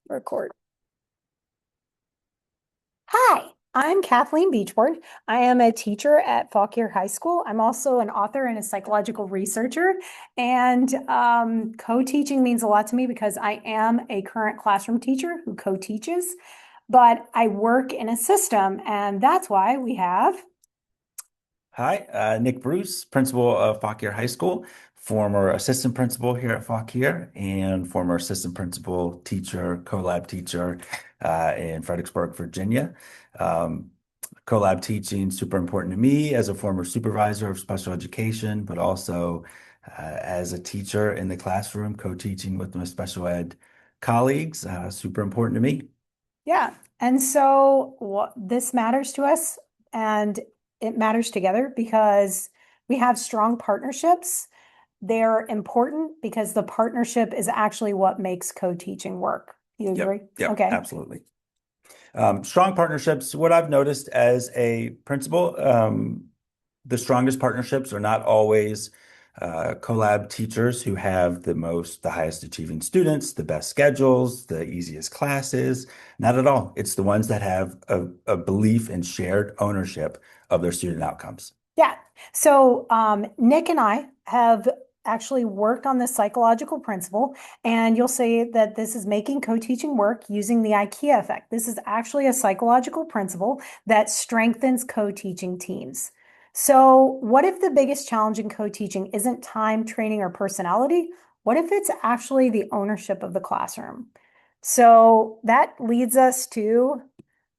Record. Hi, I'm Kathleen Beachboard. I am a teacher at Fauquier High School. I'm also an author and a psychological researcher. And co-teaching means a lot to me because I am a current classroom teacher who co-teaches, but I work in a system, and that's why we have. Hi, Nick Bruce, principal of Fauquier High School, former assistant principal here at Fauquier, and former assistant principal, teacher, co-lab teacher in Fredericksburg, Virginia. Um, Co-lab teaching super important to me as a former supervisor of special education, but also as a teacher in the classroom, co-teaching with my special ed colleagues, super important to me. Yeah. And so this matters to us, and it matters together because we have strong partnerships. They're important because the partnership is actually what makes co-teaching work. You agree? Yep, yep, Okay. absolutely. Strong partnerships. What I've noticed as a principal, the strongest partnerships are not always collab teachers who have the highest achieving students, the best schedules, the easiest classes. Not at all. It's the ones that have a belief in shared ownership of their student outcomes. Yeah. So Nick and I have actually worked on this psychological principle, and you'll say that this is making co-teaching work using the IKEA effect. This is actually a psychological principle that strengthens co-teaching teams. So, what if the biggest challenge in co-teaching isn't time, training, or personality? What if it's actually the ownership of the classroom? So that leads us to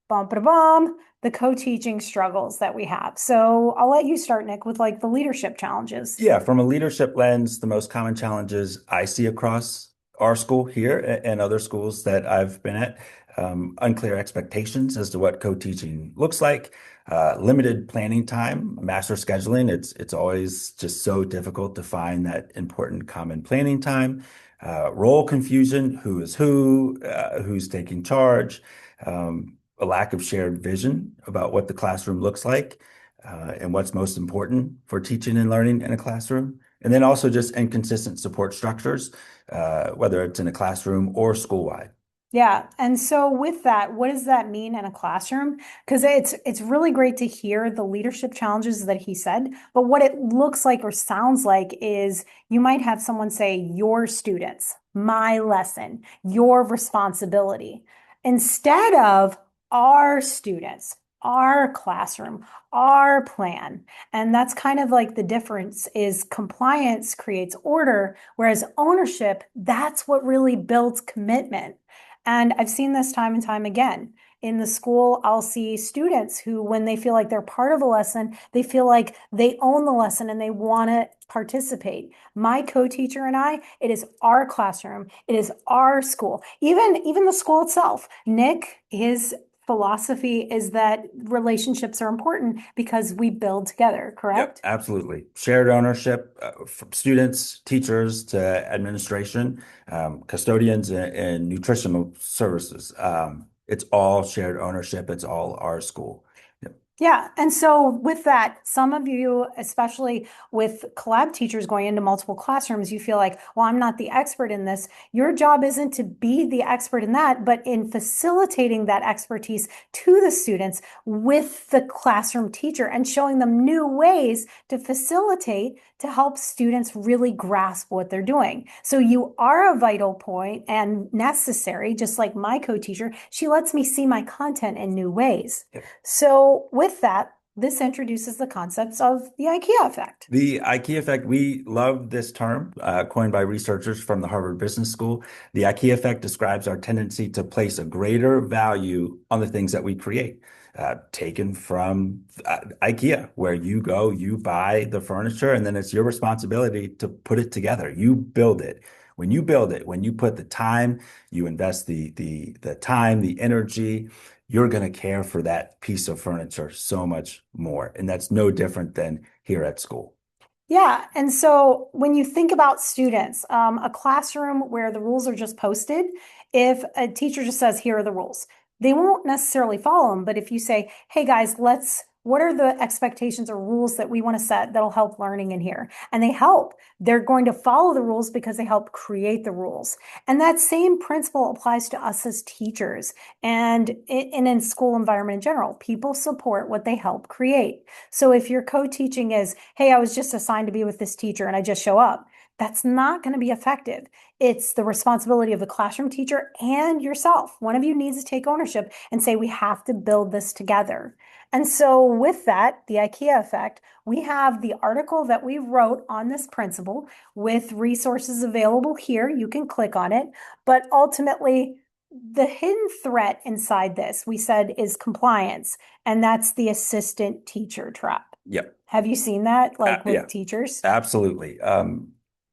bum ba bum the co-teaching struggles that we have. So I'll let you start, Nick, with like the leadership challenges. Yeah, from a leadership lens, the most common challenges I see across our school here and other schools that I've been at, unclear expectations as to what co-teaching looks like, limited planning time, master scheduling. It's always just so difficult to find that important common planning time. Role confusion, who is who's taking charge, a lack of shared vision about what the classroom looks like and what's most important for teaching and learning in a classroom. And then also just inconsistent support structures, whether it's in a classroom or school-wide. Yeah. And so with that, what does that mean in a classroom? Because it's really great to hear the leadership challenges that he said, but what it looks like or sounds like is you might have someone say, your students, my lesson, your responsibility, instead of our students, our classroom, our plan. And that's kind of like the difference is compliance creates order, whereas ownership, that's what really builds commitment. And I've seen this time and time again. In the school, I'll see students who, when they feel like they're part of a lesson, they feel like they own the lesson and they want to participate. My co-teacher and I, it is our classroom, it is our school, even the school itself. Nick, his philosophy is that relationships are important because we build together, Yep, correct? absolutely. Shared ownership from students, teachers to administration, custodians, and nutritional services. It's all shared ownership. It's all our school. Yep. Yeah. And so with that, some of you, especially with collab teachers going into multiple classrooms, you feel like, well, I'm not the expert in this. Your job isn't to be the expert in that, but in facilitating that expertise to the students with the classroom teacher and showing them new ways to facilitate to help students really grasp what they're doing. So you are a vital point and necessary, just like my co-teacher. She lets me see my content in new ways. Yep. So, with that, this introduces the concepts of the IKEA effect. The IKEA effect, we love this term, coined by researchers from the Harvard Business School. The IKEA effect describes our tendency to place a greater value on the things that we create, taken from IKEA, where you go, you buy the furniture, and then it's your responsibility to put it together. You build it. When you build it, when you put the time, you invest the time, the energy, you're going to care for that piece of furniture so much more. And that's no different than here at school. Yeah. And so when you think about students, a classroom where the rules are just posted, if a teacher just says, here are the rules, they won't necessarily follow them. But if you say, hey guys, let's What are the expectations or rules that we want to set that'll help learning in here? And they help. They're going to follow the rules because they help create the rules. And that same principle applies to us as teachers and in school environment in general. People support what they help create. So if your co-teaching is, hey, I was just assigned to be with this teacher and I just show up, that's not going to be effective. It's the responsibility of the classroom teacher and yourself. One of you needs to take ownership and say, we have to build this together. And so, with that, the IKEA effect, we have the article that we wrote on this principle with resources available here. You can click on it. But ultimately, the hidden threat inside this, we said, is compliance. And that's the assistant teacher trap. Yep. Have you seen that, like Yeah, with teachers? absolutely.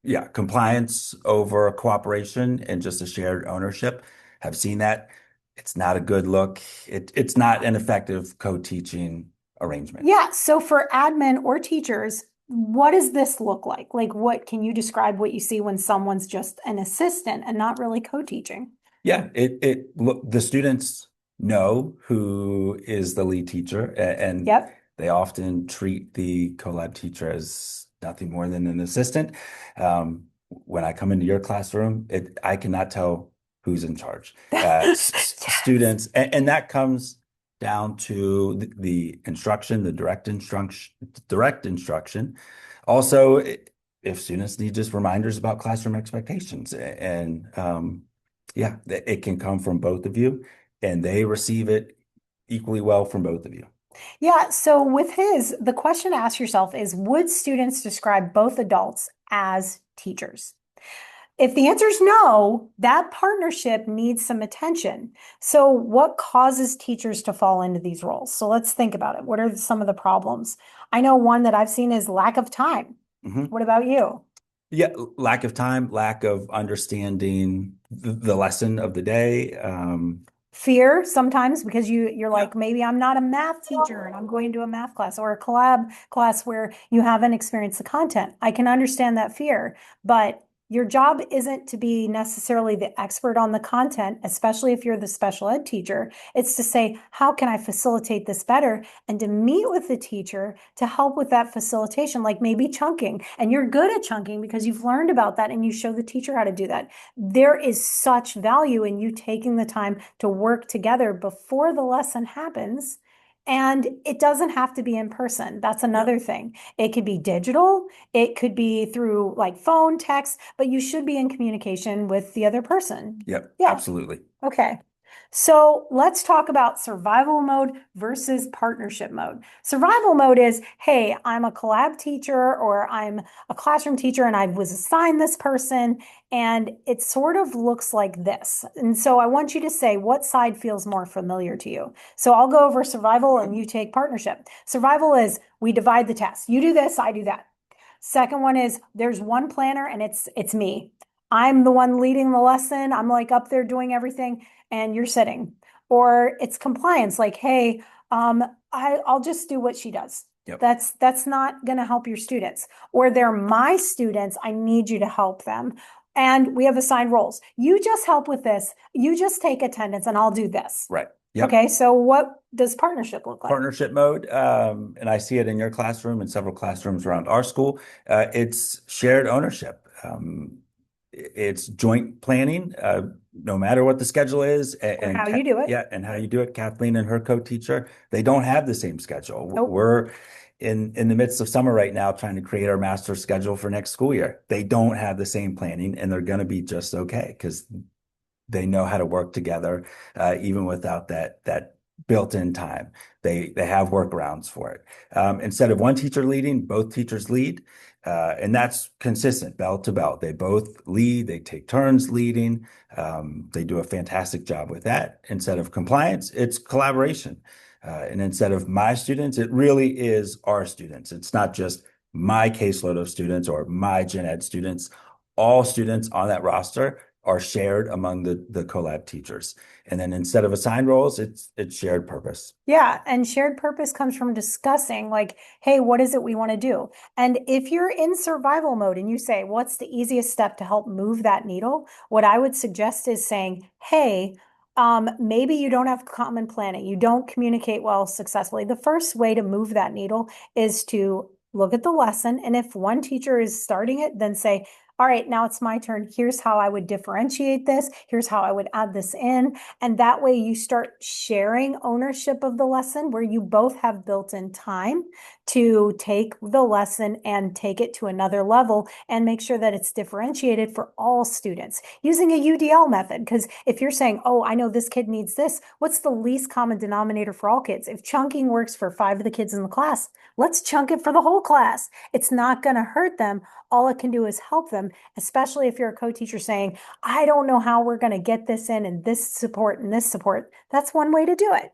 Yeah, compliance over cooperation and just a shared ownership. Have seen that. It's not a good look. It's not an effective co-teaching arrangement. Yeah. So for admin or teachers, what does this look like? Like, what can you describe what you see when someone's just an assistant and not really co-teaching? Yeah, it look the students know who is the lead teacher, and Yep. they often treat the co-lab teacher as nothing more than an assistant. When I come into your classroom, I cannot tell who's in charge. Yes. Students, and that comes down to the instruction, the direct instruction. Also, if students need just reminders about classroom expectations and yeah, it can come from both of you, and they receive it equally well from both of you. Yeah. So with his, the question to ask yourself is, would students describe both adults as teachers? If the answer is no, that partnership needs some attention. So, what causes teachers to fall into these roles? So, let's think about it. What are some of the problems? I know one that I've seen is lack of time. Mhm. What about you? Yeah, lack of time, lack of understanding the lesson of the day. Fear sometimes because you're Yeah, like, maybe I'm not a math teacher and I'm going to a math class or a collab class where you haven't experienced the content. I can understand that fear, but your job isn't to be necessarily the expert on the content, especially if you're the special ed teacher. It's to say, how can I facilitate this better? And to meet with the teacher to help with that facilitation, like maybe chunking. And you're good at chunking because you've learned about that and you show the teacher how to do that. There is such value in you taking the time to work together before the lesson happens. And it doesn't have to be in person. That's yep, another thing. It could be digital, it could be through like phone, text, but you should be in communication with the other person. yep, Yeah. absolutely. Okay. So let's talk about survival mode versus partnership mode. Survival mode is, hey, I'm a collab teacher or I'm a classroom teacher and I was assigned this person, and it sort of looks like this. And so I want you to say what side feels more familiar to you. So I'll go over survival and you take partnership. Survival is we divide the test. You do this, I do that. Second one is there's one planner and it's me. I'm the one leading the lesson. I'm like up there doing everything and you're sitting. Or it's compliance, like, hey, I'll just do what she does. Yep, That's not going to help your students. Or they're my students. I need you to help them. And we have assigned roles. You just help with this. You just take attendance and I'll do this. right. Yep. Okay, so what does partnership look like? Partnership mode, and I see it in your classroom and several classrooms around our school. It's shared ownership. It's joint planning, no matter what the schedule is, Or how you do it? yeah, and how you do it. Kathleen and her co-teacher, they don't have the same schedule. Nope. We're in the midst of summer right now, trying to create our master schedule for next school year. They don't have the same planning, and they're going to be just okay because they know how to work together, even without that built-in time. They have workarounds for it. Instead of one teacher leading, both teachers lead, and that's consistent, bell to bell. They both lead. They take turns leading. They do a fantastic job with that. Instead of compliance, it's collaboration. And instead of my students, it really is our students. It's not just my caseload of students or my gen ed students. All students on that roster are shared among the collab teachers. And then instead of assigned roles, it's shared purpose. Yeah, and shared purpose comes from discussing, like, hey, what is it we want to do? And if you're in survival mode and you say, what's the easiest step to help move that needle? What I would suggest is saying, hey, Maybe you don't have common planning. You don't communicate well successfully. The first way to move that needle is to look at the lesson. And if one teacher is starting it, then say, all right, now it's my turn. Here's how I would differentiate this. Here's how I would add this in. And that way you start sharing ownership of the lesson where you both have built in time to take the lesson and take it to another level and make sure that it's differentiated for all students using a UDL method. Because if you're saying, oh, I know this kid needs this, what's the least common denominator for all kids? If chunking works for 5 of the kids in the class, let's chunk it for the whole class. It's not going to hurt them. All it can do is help them, especially if you're a co-teacher saying, I don't know how we're going to get this in and this support and this support. That's one way to do it.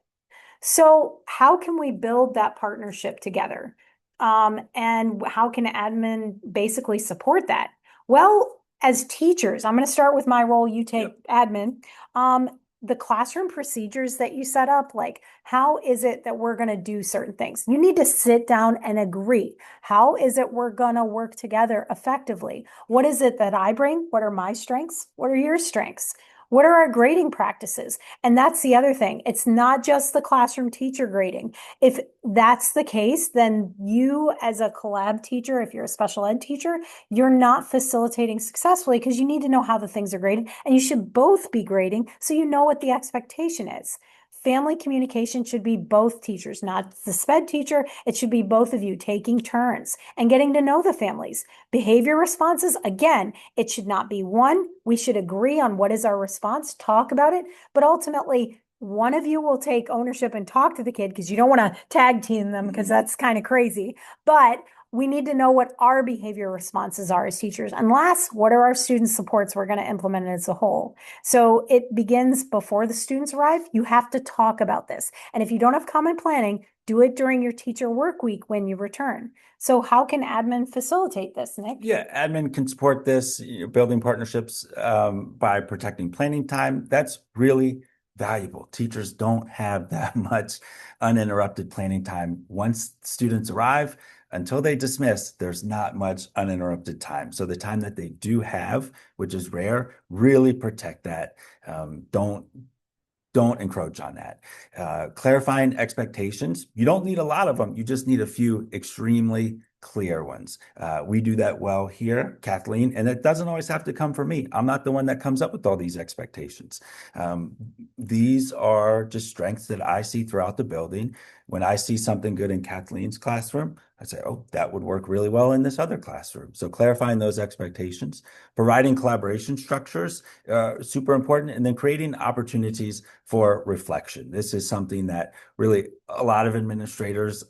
So how can we build that partnership together? And how can admin basically support that? Well, as teachers, I'm going to start with my role, you take Yep. admin. The classroom procedures that you set up, like how is it that we're going to do certain things? You need to sit down and agree. How is it we're going to work together effectively? What is it that I bring? What are my strengths? What are your strengths? What are our grading practices? And that's the other thing. It's not just the classroom teacher grading. If that's the case, then you, as a collab teacher, if you're a special ed teacher, you're not facilitating successfully because you need to know how the things are graded. And you should both be grading so you know what the expectation is. Family communication should be both teachers, not the SPED teacher. It should be both of you taking turns and getting to know the families. Behavior responses, again, it should not be one. We should agree on what is our response, talk about it, but ultimately, one of you will take ownership and talk to the kid because you don't want to tag team them because that's kind of crazy. But we need to know what our behavior responses are as teachers. And last, what are our student supports we're going to implement as a whole? So it begins before the students arrive. You have to talk about this. And if you don't have common planning, do it during your teacher work week when you return. So how can admin facilitate this, Nick? Yeah, admin can support this, building partnerships by protecting planning time. That's really valuable. Teachers don't have that much uninterrupted planning time. Once students arrive, until they dismiss, there's not much uninterrupted time. So the time that they do have, which is rare, really protect that. Don't encroach on that. Clarifying expectations. You don't need a lot of them. You just need a few extremely clear ones. We do that well here, Kathleen, and it doesn't always have to come from me. I'm not the one that comes up with all these expectations. These are just strengths that I see throughout the building. When I see something good in Kathleen's classroom, I say, oh, that would work really well in this other classroom. So clarifying those expectations, providing collaboration structures, super important, and then creating opportunities for reflection. This is something that really a lot of administrators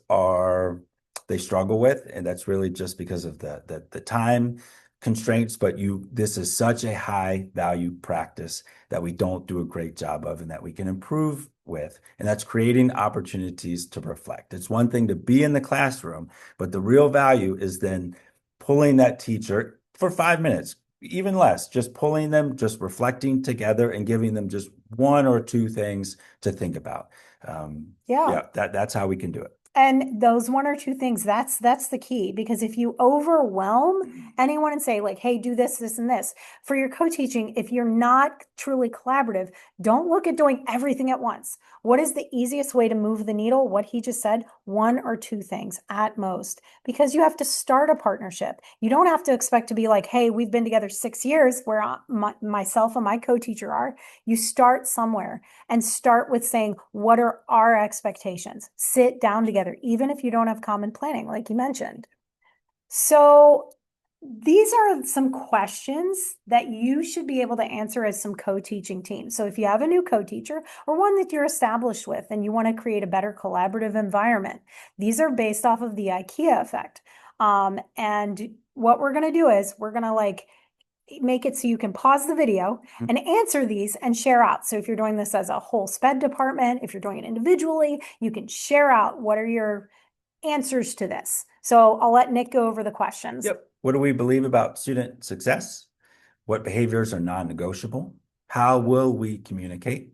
they struggle with, and that's really just because of the time constraints. But this is such a high value practice that we don't do a great job of, and that we can improve with, and that's creating opportunities to reflect. It's one thing to be in the classroom, but the real value is then pulling that teacher for 5 minutes, even less, just pulling them, just reflecting together and giving them just one or two things to think about. Yeah. Yeah, that's how we can do it. And those one or two things, that's the key. Because if you overwhelm anyone and say, like, hey, do this, this, and this, for your co-teaching, if you're not truly collaborative, don't look at doing everything at once. What is the easiest way to move the needle? What he just said, one or two things at most, because you have to start a partnership. You don't have to expect to be like, hey, we've been together 6 years, where myself and my co-teacher are. You start somewhere and start with saying, what are our expectations? Sit down together, even if you don't have common planning, like you mentioned. So these are some questions that you should be able to answer as some co-teaching team. So if you have a new co-teacher or one that you're established with and you want to create a better collaborative environment, these are based off of the IKEA effect. And what we're going to do is we're going to like make it so you can pause the video and answer these and share out. So if you're doing this as a whole SPED department, if you're doing it individually, you can share out what are your answers to this. So I'll let Nick go over the questions. Yep. What do we believe about student success? What behaviors are non-negotiable? How will we communicate?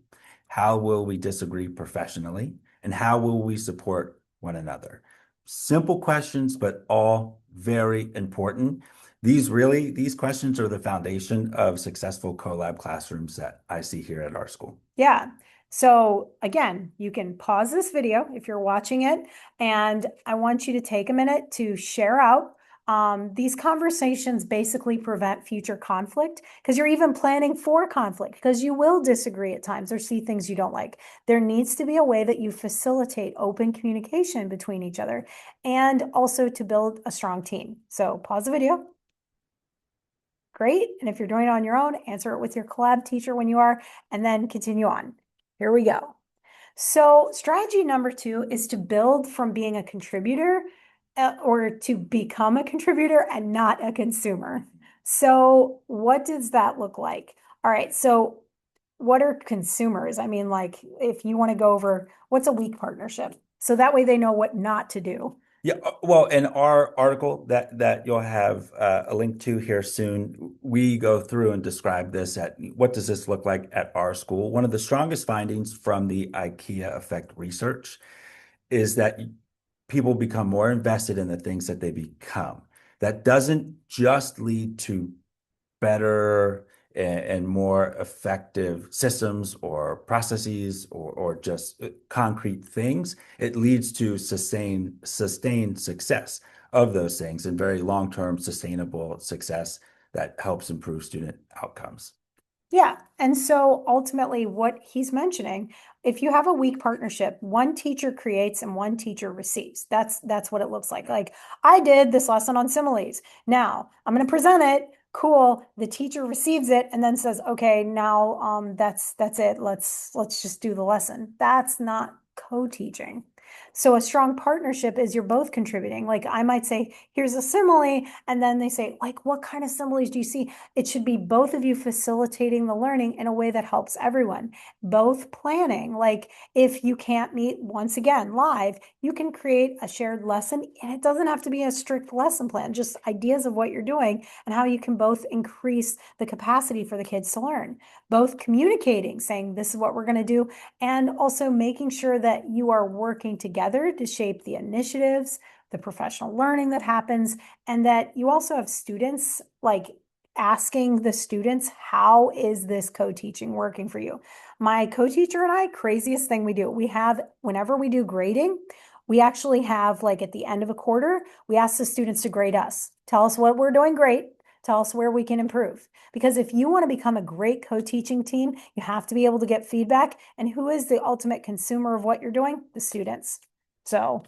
How will we disagree professionally? And how will we support one another? Simple questions, but all very important. these questions are the foundation of successful collab classrooms that I see here at our school. Yeah. So again, you can pause this video if you're watching it, and I want you to take a minute to share out. These conversations basically prevent future conflict because you're even planning for conflict because you will disagree at times or see things you don't like. There needs to be a way that you facilitate open communication between each other and also to build a strong team. So pause the video. Great. And if you're doing it on your own, answer it with your collab teacher when you are, and then continue on. Here we go. So, strategy number 2 is to build from being a contributor or to become a contributor and not a consumer. So, what does that look like? All right. So, what are consumers? I mean, like, if you want to go over what's a weak partnership, so that way they know what not to do. Yeah, well, in our article that you'll have a link to here soon, we go through and describe this at what does this look like at our school. One of the strongest findings from the IKEA effect research is that people become more invested in the things that they become. That doesn't just lead to better and more effective systems or processes or just concrete things, it leads to sustained success of those things and very long-term sustainable success that helps improve student outcomes. Yeah. And so ultimately, what he's mentioning, if you have a weak partnership, one teacher creates and one teacher receives. That's what it looks like. Like I did this lesson on similes. Now I'm going to present it. Cool. The teacher receives it and then says, "Okay, now that's it. Let's just do the lesson." That's not co-teaching. So a strong partnership is you're both contributing. Like I might say, "Here's a simile," and then they say, "Like what kind of similes do you see?" It should be both of you facilitating the learning in a way that helps everyone. Both planning, like if you can't meet once again live, you can create a shared lesson and it doesn't have to be a strict lesson plan, just ideas of what you're doing and how you can both increase the capacity for the kids to learn. Both communicating, saying this is what we're going to do, and also making sure that you are working together to shape the initiatives, the professional learning that happens, and that you also have students like asking the students, how is this co-teaching working for you? My co-teacher and I, craziest thing we do, we have, whenever we do grading, we actually have like at the end of a quarter, we ask the students to grade us. Tell us what we're doing great. Tell us where we can improve. Because if you want to become a great co-teaching team, you have to be able to get feedback. And who is the ultimate consumer of what you're doing? The students. So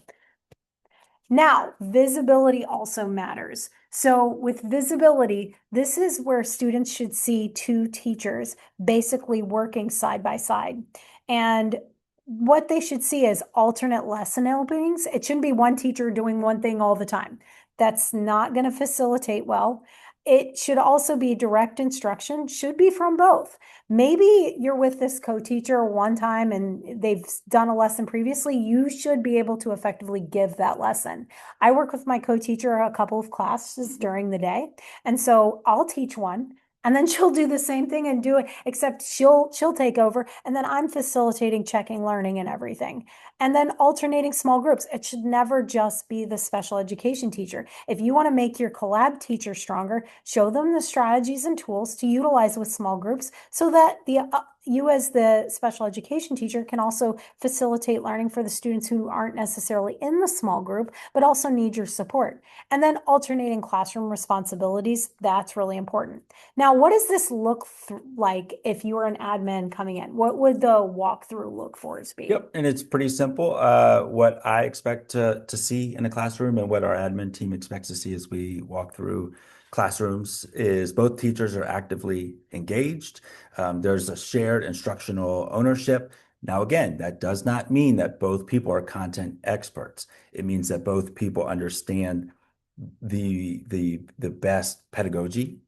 now, visibility also matters. So with visibility, this is where students should see two teachers basically working side by side. And what they should see is alternate lesson openings. It shouldn't be one teacher doing one thing all the time. That's not going to facilitate well. It should also be direct instruction, should be from both. Maybe you're with this co-teacher one time and they've done a lesson previously. You should be able to effectively give that lesson. I work with my co-teacher a couple of classes during the day. And so I'll teach one and then she'll do the same thing and do it, except she'll take over and then I'm facilitating checking learning and everything. And then alternating small groups. It should never just be the special education teacher. If you want to make your collab teacher stronger, show them the strategies and tools to utilize with small groups so that you as the special education teacher can also facilitate learning for the students who aren't necessarily in the small group, but also need your support. And then alternating classroom responsibilities, that's really important. Now, what does this look like if you were an admin coming in? What would the walkthrough look for us be? Yep, and it's pretty simple. What I expect to see in a classroom and what our admin team expects to see as we walk through classrooms is both teachers are actively engaged. There's a shared instructional ownership. Now, again, that does not mean that both people are content experts. It means that both people understand the best pedagogy.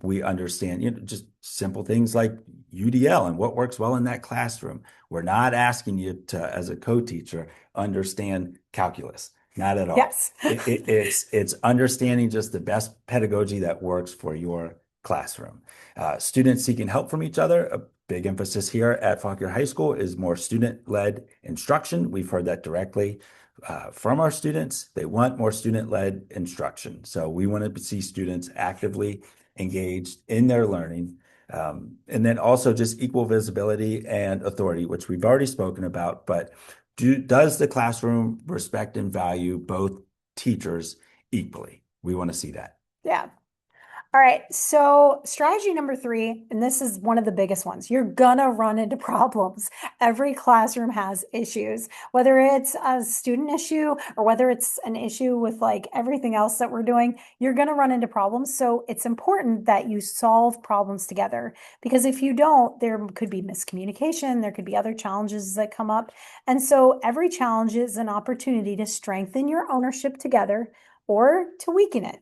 We understand, just simple things like UDL and what works well in that classroom. We're not asking you to, as a co-teacher, understand calculus. Not at all. Yes. It's understanding just the best pedagogy that works for your classroom. Students seeking help from each other. A big emphasis here at Fauquier High School is more student-led instruction. We've heard that directly from our students. They want more student-led instruction. So we want to see students actively engaged in their learning. And then also just equal visibility and authority, which we've already spoken about, but does the classroom respect and value both teachers equally? We want to see that. Yeah. All right, so strategy number three, and this is one of the biggest ones, you're gonna run into problems. Every classroom has issues, whether it's a student issue or whether it's an issue with like everything else that we're doing, you're gonna run into problems. So it's important that you solve problems together because if you don't, there could be miscommunication, there could be other challenges that come up. And so every challenge is an opportunity to strengthen your ownership together or to weaken it.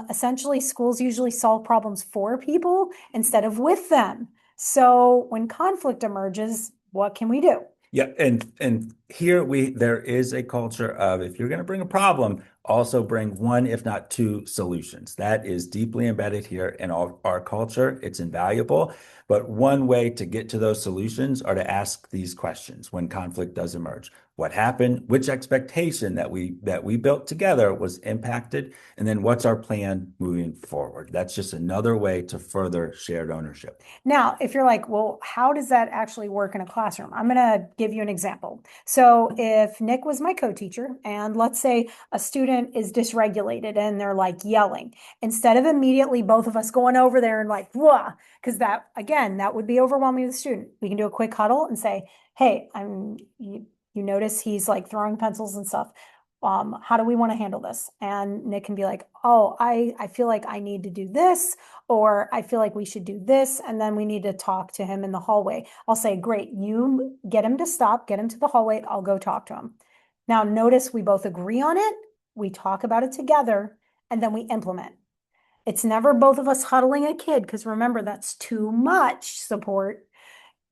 Essentially, schools usually solve problems for people instead of with them. So when conflict emerges, what can we do? Yeah, and here there is a culture of if you're going to bring a problem, also bring one, if not two solutions. That is deeply embedded here in our culture. It's invaluable. But one way to get to those solutions are to ask these questions when conflict does emerge. What happened? Which expectation that we built together was impacted? And then what's our plan moving forward? That's just another way to further shared ownership. Now, if you're like, well, how does that actually work in a classroom? I'm going to give you an example. So, if Nick was my co-teacher, and let's say a student is dysregulated and they're like yelling, instead of immediately both of us going over there and like, whoa, because that, again, that would be overwhelming to the student. We can do a quick huddle and say, hey, you notice he's like throwing pencils and stuff. How do we want to handle this? And Nick can be like, oh, I feel like I need to do this, or I feel like we should do this, and then we need to talk to him in the hallway. I'll say, great, you get him to stop, get him to the hallway, I'll go talk to him. Now, notice we both agree on it, we talk about it together, and then we implement. It's never both of us huddling a kid, because remember, that's too much support.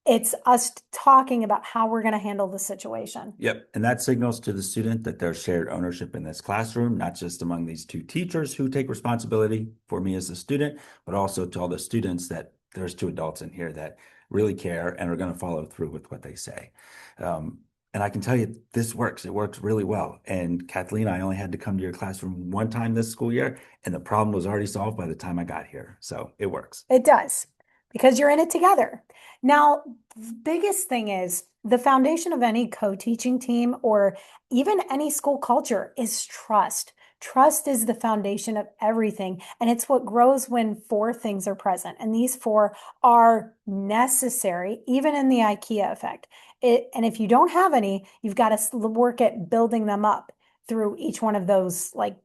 It's us talking about how we're going to handle the situation. Yep. And that signals to the student that there's shared ownership in this classroom, not just among these two teachers who take responsibility for me as a student, but also to all the students that there's two adults in here that really care and are going to follow through with what they say. And I can tell you this works. It works really well. And Kathleen, I only had to come to your classroom one time this school year, and the problem was already solved by the time I got here. So it works. It does because you're in it together. Now, the biggest thing is the foundation of any co-teaching team or even any school culture is trust. Trust is the foundation of everything, and it's what grows when four things are present. And these four are necessary, even in the IKEA effect. And if you don't have any, you've got to work at building them up through each one of those like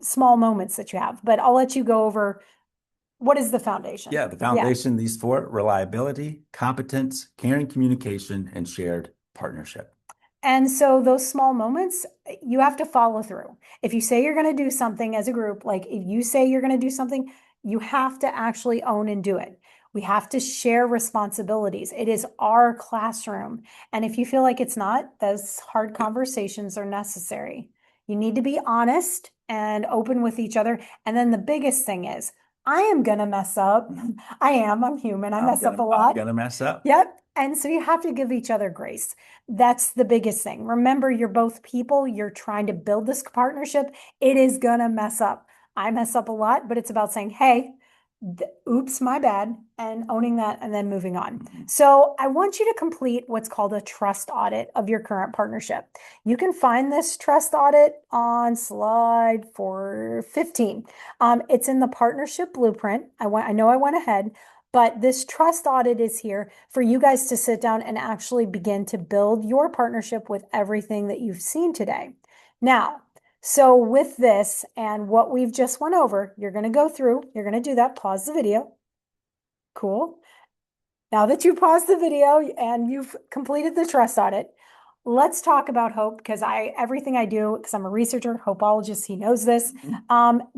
small moments that you have. But I'll let you go over what is the foundation? Yeah, the Yeah. foundation, these four: reliability, competence, caring communication, and shared partnership. And so those small moments, you have to follow through. If you say you're going to do something as a group, like if you say you're going to do something, you have to actually own and do it. We have to share responsibilities. It is our classroom. And if you feel like it's not, those hard conversations are necessary. You need to be honest and open with each other. And then the biggest thing is, I am going to mess up. I'm human. I mess up a I'm lot. gonna mess up. Yep. And so you have to give each other grace. That's the biggest thing. Remember, you're both people. You're trying to build this partnership. It is going to mess up. I mess up a lot, but it's about saying, hey, oops, my bad, and owning that and then moving on. So I want you to complete what's called a trust audit of your current partnership. You can find this trust audit on slide 415. It's in the partnership blueprint. I know I went ahead, but this trust audit is here for you guys to sit down and actually begin to build your partnership with everything that you've seen today. Now, so with this and what we've just went over, you're going to go through, you're going to do that, pause the video. Cool. Now that you paused the video and you've completed the trust audit, let's talk about hope because everything I do, because I'm a researcher, hopeologist, he knows this.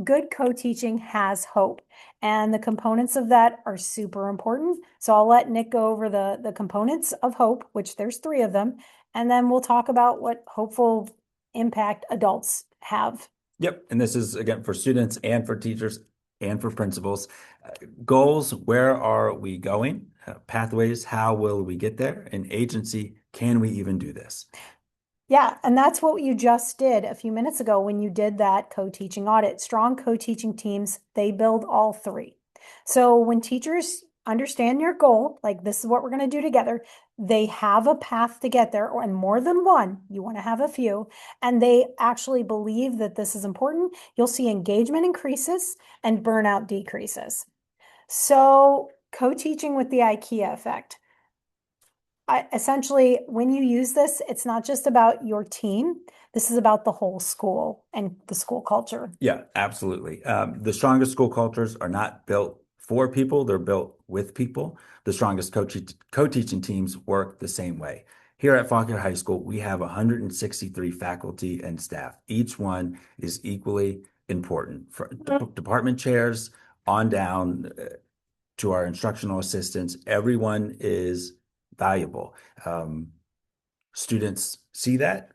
Good co-teaching has hope. And the components of that are super important. So I'll let Nick go over the components of hope, which there's three of them. And then we'll talk about what hopeful impact adults have. Yep. And this is again for students and for teachers and for principals. Goals: where are we going? Pathways: how will we get there? And agency: can we even do this? Yeah, and that's what you just did a few minutes ago when you did that co-teaching audit. Strong co-teaching teams, they build all three. So when teachers understand your goal, like this is what we're going to do together, they have a path to get there, or and more than one, you want to have a few, and they actually believe that this is important, you'll see engagement increases and burnout decreases. So co-teaching with the IKEA effect. Essentially, when you use this, it's not just about your team. This is about the whole school and the school culture. Yeah, absolutely. The strongest school cultures are not built for people, they're built with people. The strongest co-teaching teams work the same way. Here at Fauquier High School, we have 163 faculty and staff. Each one is equally important. For department chairs on down to our instructional assistants, everyone is valuable. Students see that.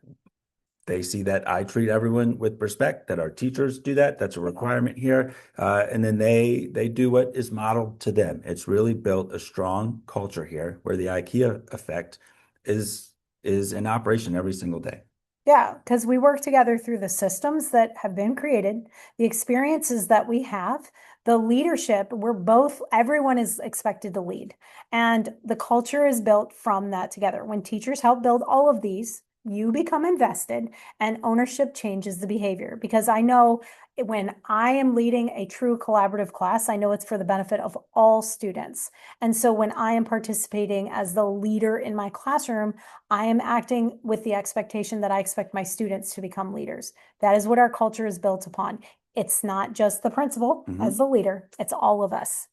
They see that I treat everyone with respect, that our teachers do that. That's a requirement here. And then they do what is modeled to them. It's really built a strong culture here where the IKEA effect is is in operation every single day. Yeah, because we work together through the systems that have been created, the experiences that we have, the leadership. We're both, everyone is expected to lead. And the culture is built from that together. When teachers help build all of these, you become invested and ownership changes the behavior. Because I know when I am leading a true collaborative class, I know it's for the benefit of all students. And so when I am participating as the leader in my classroom, I am acting with the expectation that I expect my students to become leaders. That is what our culture is built upon. It's not just the principal as Mhm. the leader, it's all of us.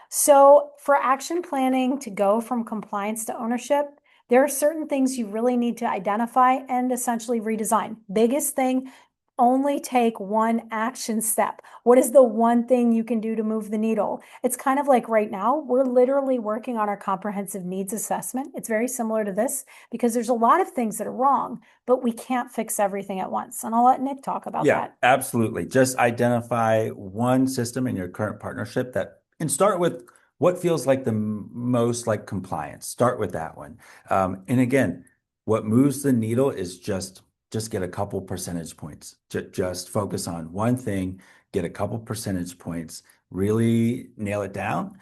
So, for action planning to go from compliance to ownership, there are certain things you really need to identify and essentially redesign. Biggest thing, only take one action step. What is the one thing you can do to move the needle? It's kind of like right now, we're literally working on our comprehensive needs assessment. It's very similar to this because there's a lot of things that are wrong, but we can't fix everything at once. And I'll let Nick talk about Yeah, that. absolutely. Just identify one system in your current partnership that, and start with what feels like the most like compliance. Start with that one. And again, what moves the needle is just get a couple percentage points. Just focus on one thing, get a couple percentage points, really nail it down.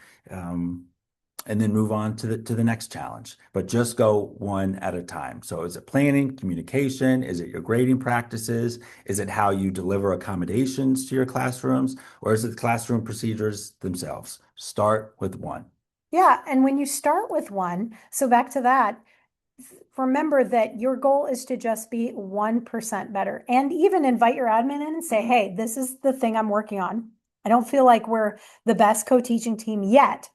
And then move on to the next challenge. But just go one at a time. So is it planning, communication? Is it your grading practices? Is it how you deliver accommodations to your classrooms? Or is it the classroom procedures themselves? Start with one. Yeah, and when you start with one, so back to that, remember that your goal is to just be 1% better and even invite your admin in and say, hey, this is the thing I'm working on. I don't feel like we're the best co-teaching team yet,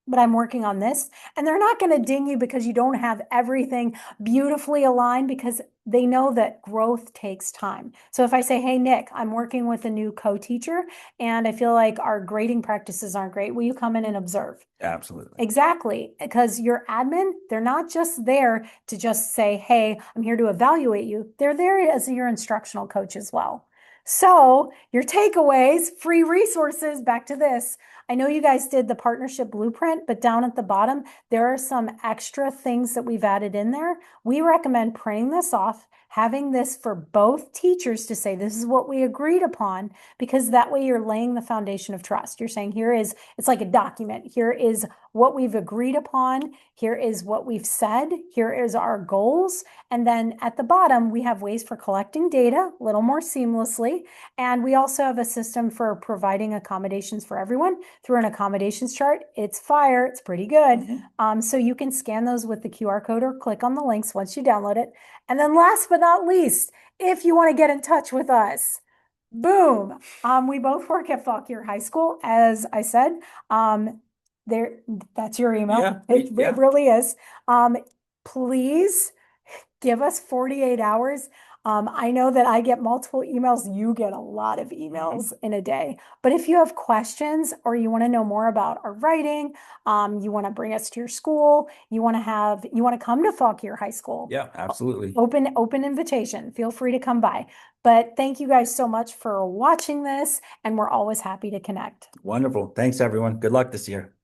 but I'm working on this. And they're not going to ding you because you don't have everything beautifully aligned because they know that growth takes time. So if I say, hey, Nick, I'm working with a new co-teacher and I feel like our grading practices aren't great, will you come in and observe? Absolutely. Exactly, because your admin, they're not just there to just say, hey, I'm here to evaluate you. They're there as your instructional coach as well. So, your takeaways, free resources, back to this. I know you guys did the partnership blueprint, but down at the bottom, there are some extra things that we've added in there. We recommend printing this off, having this for both teachers to say, this is what we agreed upon, because that way you're laying the foundation of trust. You're saying, here is, it's like a document. Here is what we've agreed upon. Here is what we've said. Here is our goals. And then at the bottom, we have ways for collecting data a little more seamlessly. And we also have a system for providing accommodations for everyone through an accommodations chart. It's fire. It's pretty good. So you can scan those with the QR code or click on the links once you download it. And then last but not least, if you want to get in touch with us, boom. We both work at Fauquier High School, as I said. Um, there, that's your email. Yeah, It yeah. really is. Um, please give us 48 hours. I know that I get multiple emails. You get a lot of emails in a day. But if you have questions or you want to know more about our writing, you want to bring us to your school, you want to come to Fauquier High School, Yeah, absolutely. open invitation. Feel free to come by. But thank you guys so much for watching this, and we're always happy to connect. Wonderful. Thanks, everyone. Good luck this year.